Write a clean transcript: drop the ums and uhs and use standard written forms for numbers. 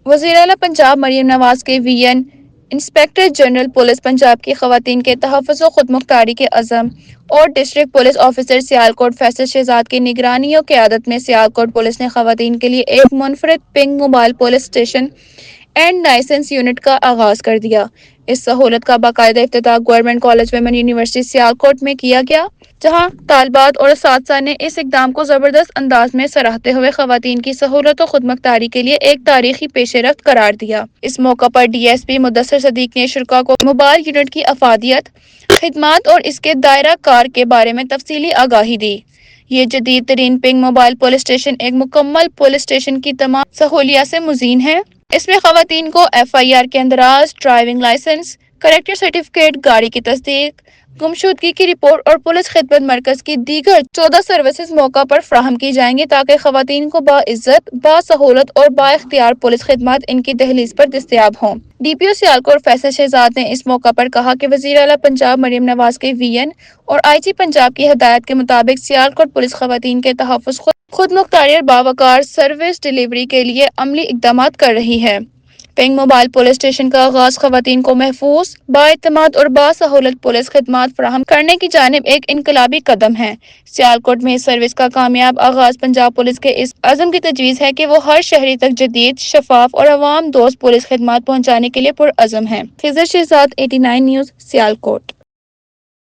وزیر اعلیٰ پنجاب مریم نواز کے وی این انسپکٹر جنرل پولیس پنجاب کی خواتین کے تحفظ و خود مختاری کے عزم اور district police officer Sialkot Faisal Shahzad کی نگرانی و قیادت میں سیالکوٹ پولیس نے خواتین کے لیے ایک منفرد pink mobile police station and licence unit کا آغاز کر دیا۔ اس سہولت کا باقاعدہ افتتاح government college women university Sialkot میں کیا گیا، جہاں طالبات اور اساتذہ نے اس اقدام کو زبردست انداز میں سراہتے ہوئے خواتین کی سہولت و خود مختاری کے لیے ایک تاریخی پیش رفت قرار دیا۔ اس موقع پر ڈی ایس پی مدثر صدیق نے شرکاء کو موبائل یونٹ کی افادیت، خدمات اور اس کے دائرہ کار کے بارے میں تفصیلی آگاہی دی۔ یہ جدید ترین پنک موبائل پولیس اسٹیشن ایک مکمل پولیس اسٹیشن کی تمام سہولیات سے مزین ہے۔ اس میں خواتین کو ایف آئی آر کے اندراج، ڈرائیونگ لائسنس، کریکٹر سرٹیفکیٹ، گاڑی کی تصدیق، گمشدگی کی رپورٹ اور پولیس خدمت مرکز کی دیگر 14 سروسز موقع پر فراہم کی جائیں گی تاکہ خواتین کو باعزت، باسہولت اور بااختیار پولیس خدمات ان کی دہلیز پر دستیاب ہوں۔ ڈی پی او سیالکوٹ فیصل شہزاد نے اس موقع پر کہا کہ وزیر اعلیٰ پنجاب مریم نواز کے وی این اور آئی جی پنجاب کی ہدایت کے مطابق سیالکوٹ پولیس خواتین کے تحفظ، خود مختاری اور باوقار سروس ڈیلیوری کے لیے عملی اقدامات کر رہی ہے۔ پنک موبائل پولیس اسٹیشن کا آغاز خواتین کو محفوظ، بااعتماد اور باسہولت پولیس خدمات فراہم کرنے کی جانب ایک انقلابی قدم ہے۔ سیالکوٹ میں اس سروس کا کامیاب آغاز پنجاب پولیس کے اس عزم کی تجویز ہے کہ وہ ہر شہری تک جدید، شفاف اور عوام دوست پولیس خدمات پہنچانے کے لیے پرعزم ہے۔ خضر شہزاد، 89 نیوز، سیالکوٹ۔